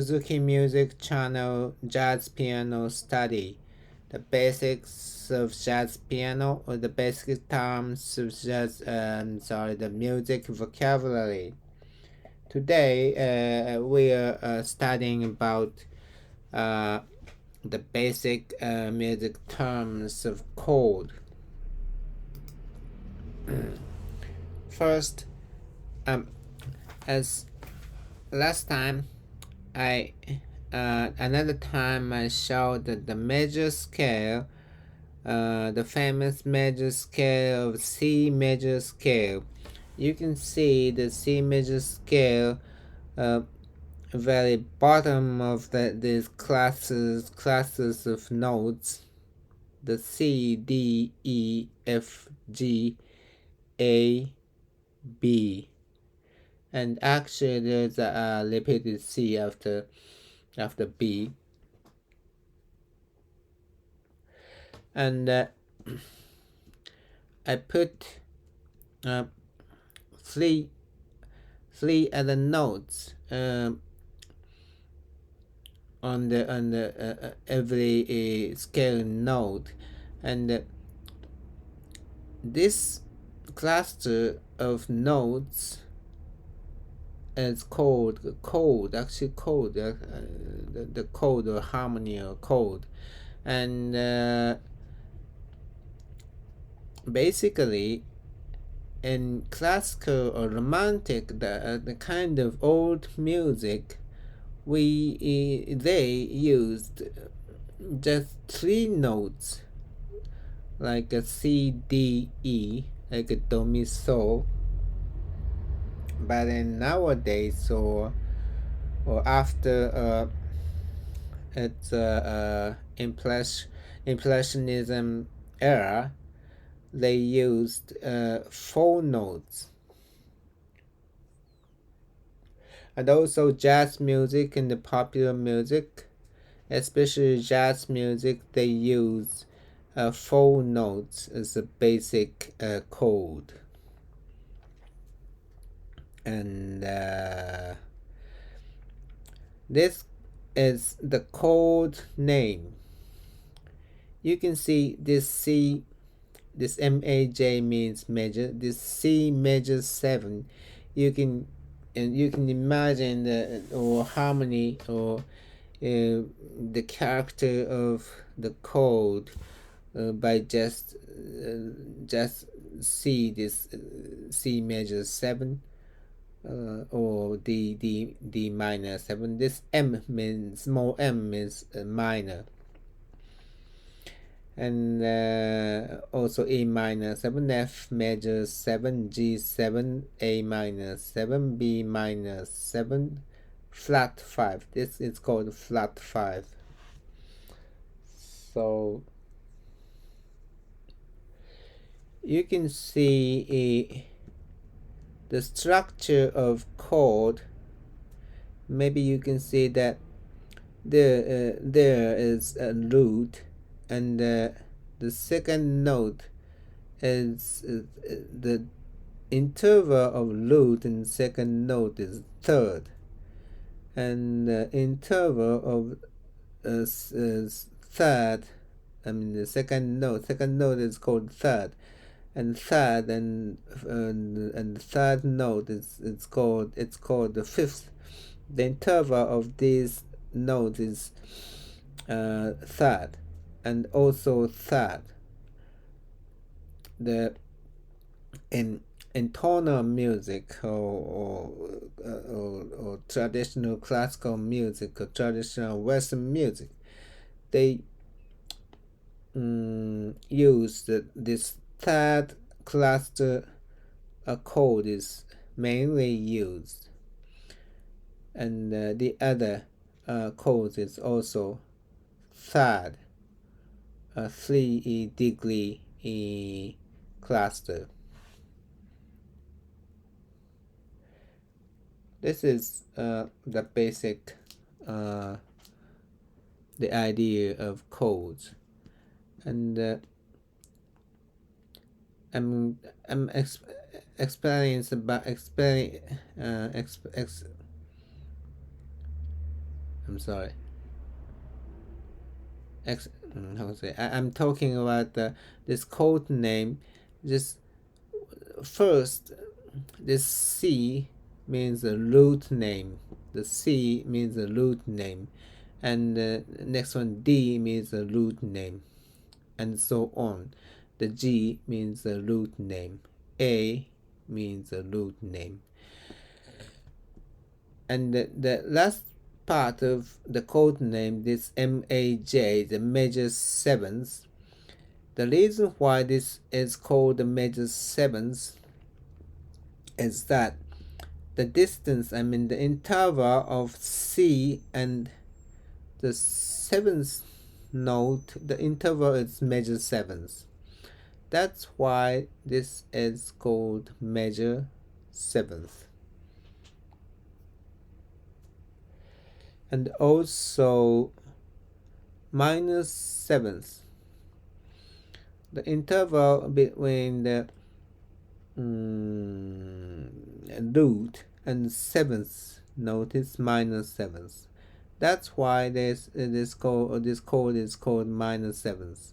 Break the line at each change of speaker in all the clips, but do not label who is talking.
Suzuki Music Channel Jazz Piano Study. The basics of jazz piano, or the basic terms of jazz, the music vocabulary. Today, we are studying about uh, the basic music terms of chord. First, as last time, another time I showed the major scale, the famous major scale of C major scale. You can see the C major scale, very bottom of these classes of notes, the C, D, E, F, G, A, B, and actually there's a repeated C after B, and I put uh, three other notes on the every scale note, and this cluster of notes is called chord, actually chord, the chord or harmony or chord, and basically in classical or romantic, the kind of old music, they used just three notes, like a C, D, E, like a do, mi, so. But then nowadays, or after it's impressionism era, they used four notes. And also jazz music and the popular music, especially jazz music, they use four notes as a basic chord. And this is the chord name. You can see this C, this MAJ means major, this C major 7. You can imagine or harmony or the character of the chord by just see this C major 7, or D minor 7. This M means small m is minor, and also E minor 7, F major 7, G 7, A minor 7, B minor 7, flat 5. This is called flat 5. So you can see the structure of chord. Maybe you can see that there is a root, and the second note is the interval of root and second note is third, and the interval of third, the second note is called third, and third and third note it's called the fifth. The interval of these notes is third, and also third. The in tonal music or traditional classical music or traditional Western music, they use this third cluster chord is mainly used, and the other chords is also third, 3 degree cluster. This is the basic the idea of chords, and I'm explaining I'm sorry. How to say? I'm talking about this code name. This first, this C means a root name. The C means a root name, and the next one D means a root name, and so on. The G means a root name. A means a root name. And the last part of the code name, this MAJ, the major sevenths, the reason why this is called the major sevenths is that the distance, I mean the interval of C and the seventh note, the interval is major sevenths. That's why this is called major seventh. And also minor seventh, the interval between the root and seventh note is minor seventh. That's why this chord is called minor seventh,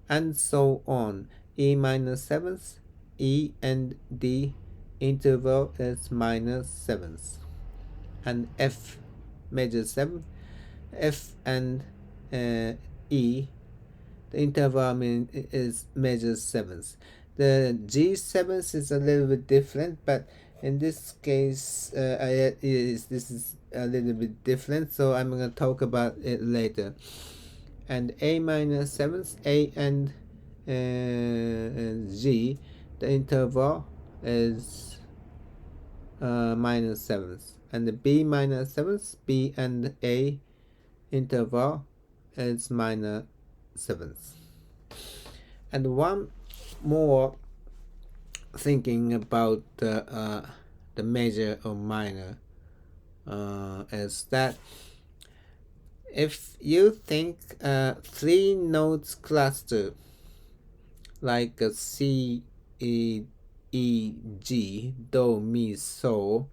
and so on. E minor seventh, E and D interval is minor seventh, and F major seventh, F and E, the interval is major seventh. The G seventh is a little bit different, but in this case, this is a little bit different, so I'm going to talk about it later. And A minor seventh, A and G, the interval is minor seventh, and the B minor seventh, B and A interval is minor seventh. And one more thinking about the major or minor is that if you think three notes cluster like a C, E, G, Do, Mi, So,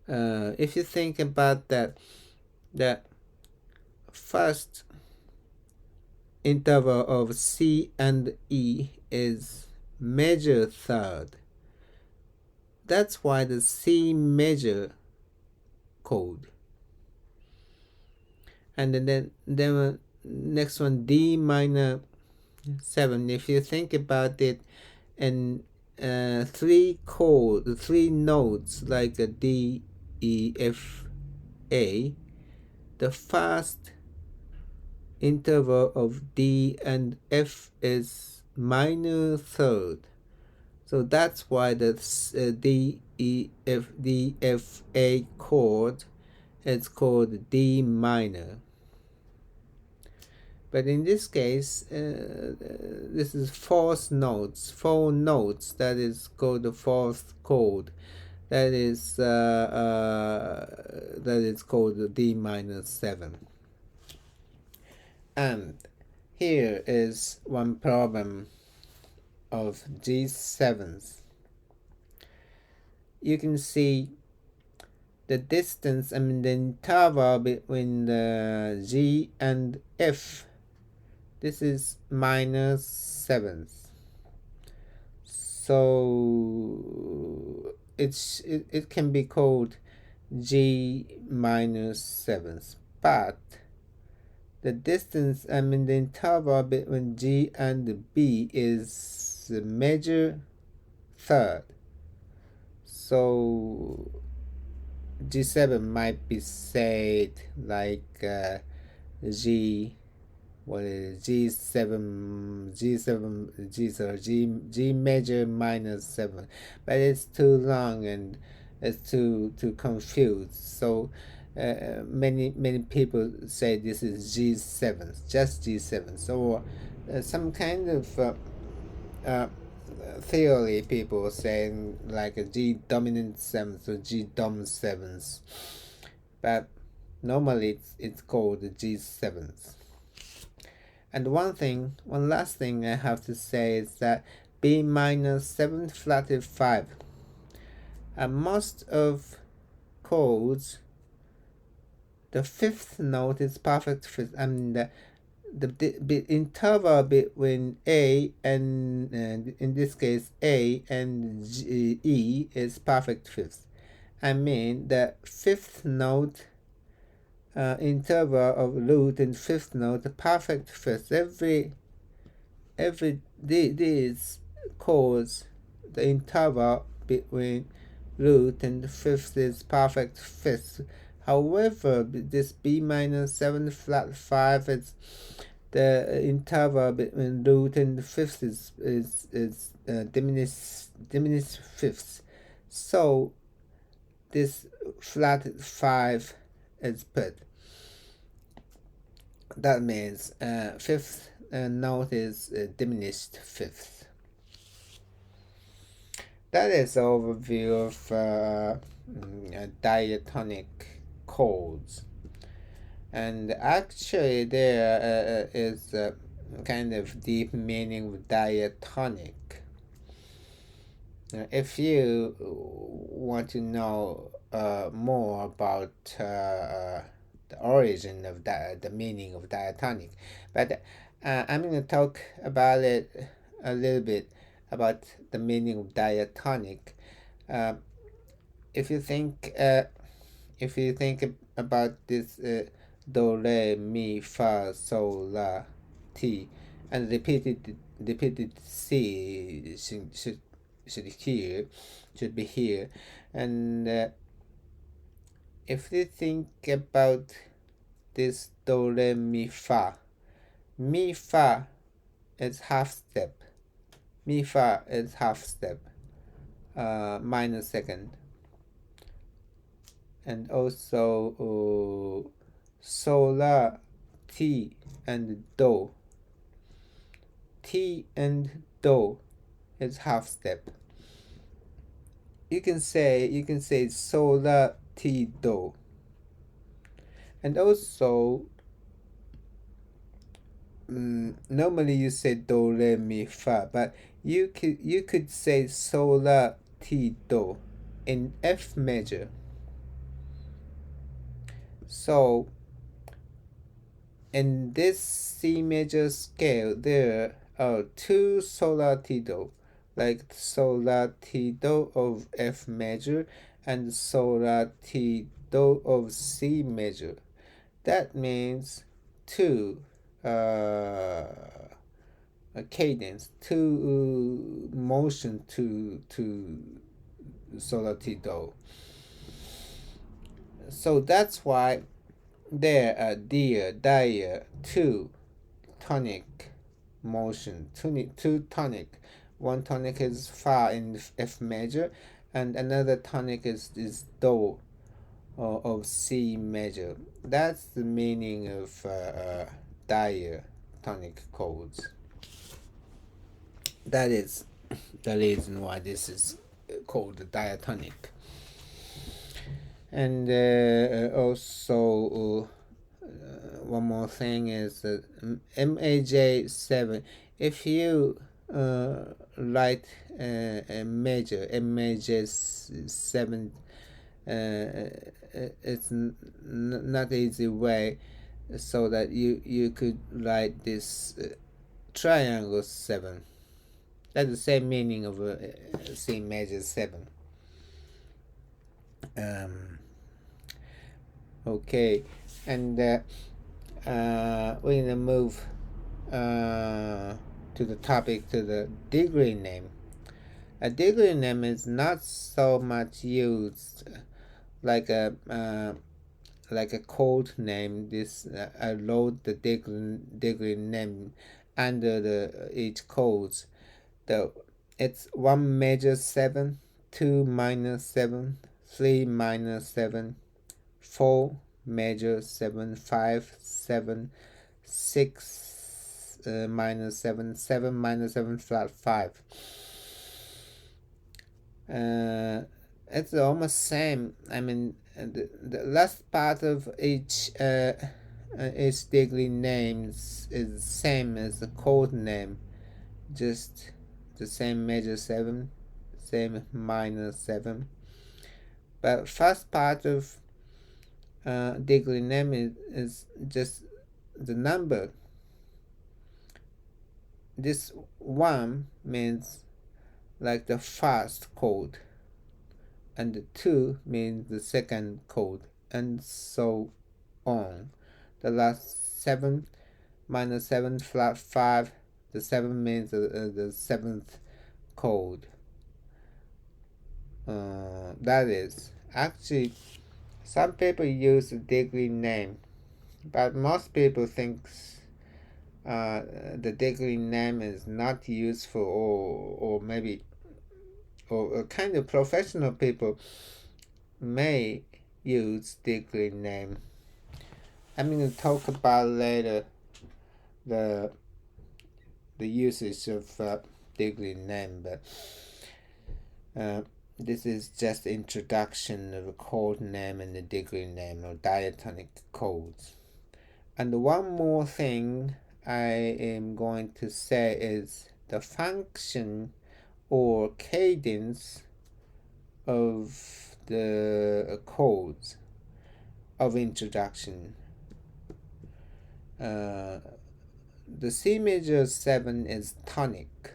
if you think about that, the first interval of C and E is major third. That's why the C major chord. And then next one, D minor 7. If you think about it, and three notes like a D, E, F, A, the first interval of D and F is minor third. So that's why the D, E, F, D, F, A chord is called D minor. But in this case, this is four notes, that is called the fourth chord. That is called the D minor 7. And here is one problem of G7s. You can see the distance, I mean the interval between the G and F. This is minor 7th. So it can be called G minor 7th, but the distance, I mean the interval between G and B is the major third. So G7 might be said like G major minus 7, but it's too long and it's too confused. So many people say this is G7, just G7. So some kind of theory people saying like a G dominant 7th or G dom 7th, but normally it's called G7th. And one last thing I have to say is that B minor 7th flatted 5. Most of chords the fifth note is perfect fifth. I mean the interval between A and in this case A and E is perfect fifth. I mean the fifth note interval of root and fifth note perfect fifth. These chords, the interval between root and fifth is perfect fifth. However, this B minor 7 flat 5 is the interval between root and fifth is diminished fifths. So this flat 5 is put. That means fifth note is diminished fifth. That is overview of diatonic chords. And actually there is a kind of deep meaning of diatonic. If you want to know more about the origin of the meaning of diatonic, but I'm going to talk about it a little bit about the meaning of diatonic. If you think about this do re mi fa sol la ti and repeated C should be here, and if you think about this do re mi fa is half step, mi fa is half step, minor second, and also sol la ti and do. Ti and do is half step. You can say sol la ti do, and also normally you say do re mi fa, but you could say sol la ti do in F major. So in this C major scale, there are two sol la ti do, like sol la ti do of F major and sol la ti do of C major. That means two cadence, two motion to sol la ti do. So that's why there are two tonic motion, two tonic. One tonic is fa in F major, and another tonic is do of C major. That's the meaning of diatonic chords. That is the reason why this is called diatonic. And also one more thing is that MAJ7. If you write a major MAJ7, it's not easy way, so that you could write this triangle 7. That's the same meaning of C major 7. Okay, and we're gonna move to the topic, to the degree name. A degree name is not so much used like a code name. This I wrote the degree name under each codes. It's 1 major 7, 2 minor 7, 3 minor 7, 4 major 7, 5 7, 6 minor 7, 7 minor 7 flat 5. It's almost same. I mean, the last part of each degree names is the same as the code name, just the same major 7, same minor 7. But first part of degree name is just the number. This one means like the first chord, and the two means the second chord, and so on. The last seven minus 7 flat 5, the 7 means the seventh chord. That is actually some people use the degree name, but most people think the degree name is not useful, or maybe or kind of professional people may use degree name. I'm going to talk about later the usage of degree name, but this is just introduction of a chord name and the degree name or diatonic chords. And one more thing I am going to say is the function or cadence of the chords of introduction. The C major 7 is tonic,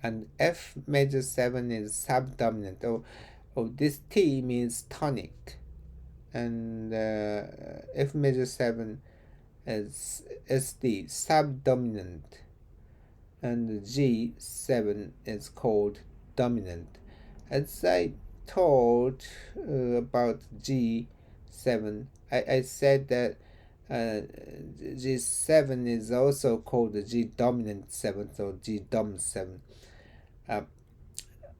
and F major 7 is subdominant. This T means tonic, and F major 7 is the subdominant, and G7 is called dominant. As I told about G7, I said that G7 is also called the G dominant 7, so G dom 7.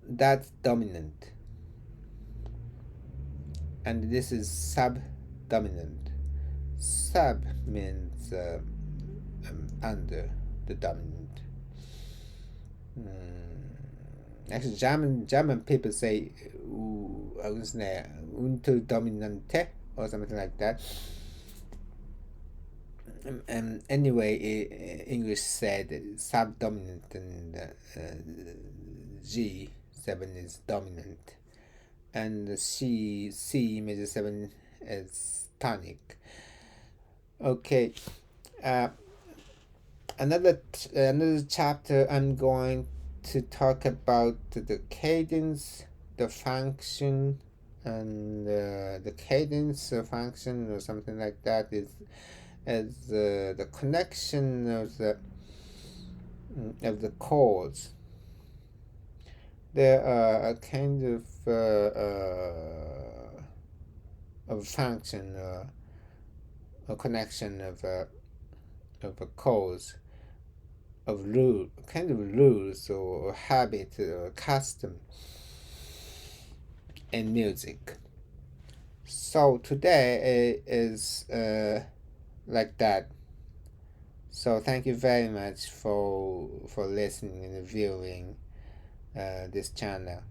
That's dominant, and this is subdominant. Sub means under the dominant. Actually, German people say unter dominante or something like that. Anyway, English said subdominant, and G7 is dominant, and C major 7 is tonic. Okay, another chapter I'm going to talk about the cadence, the function, and the cadence function or something like that is the connection of the chords. There are a kind of function a connection of a chords, of kind of rules or habit or custom in music. So today is like that. So thank you very much for listening and viewing this channel.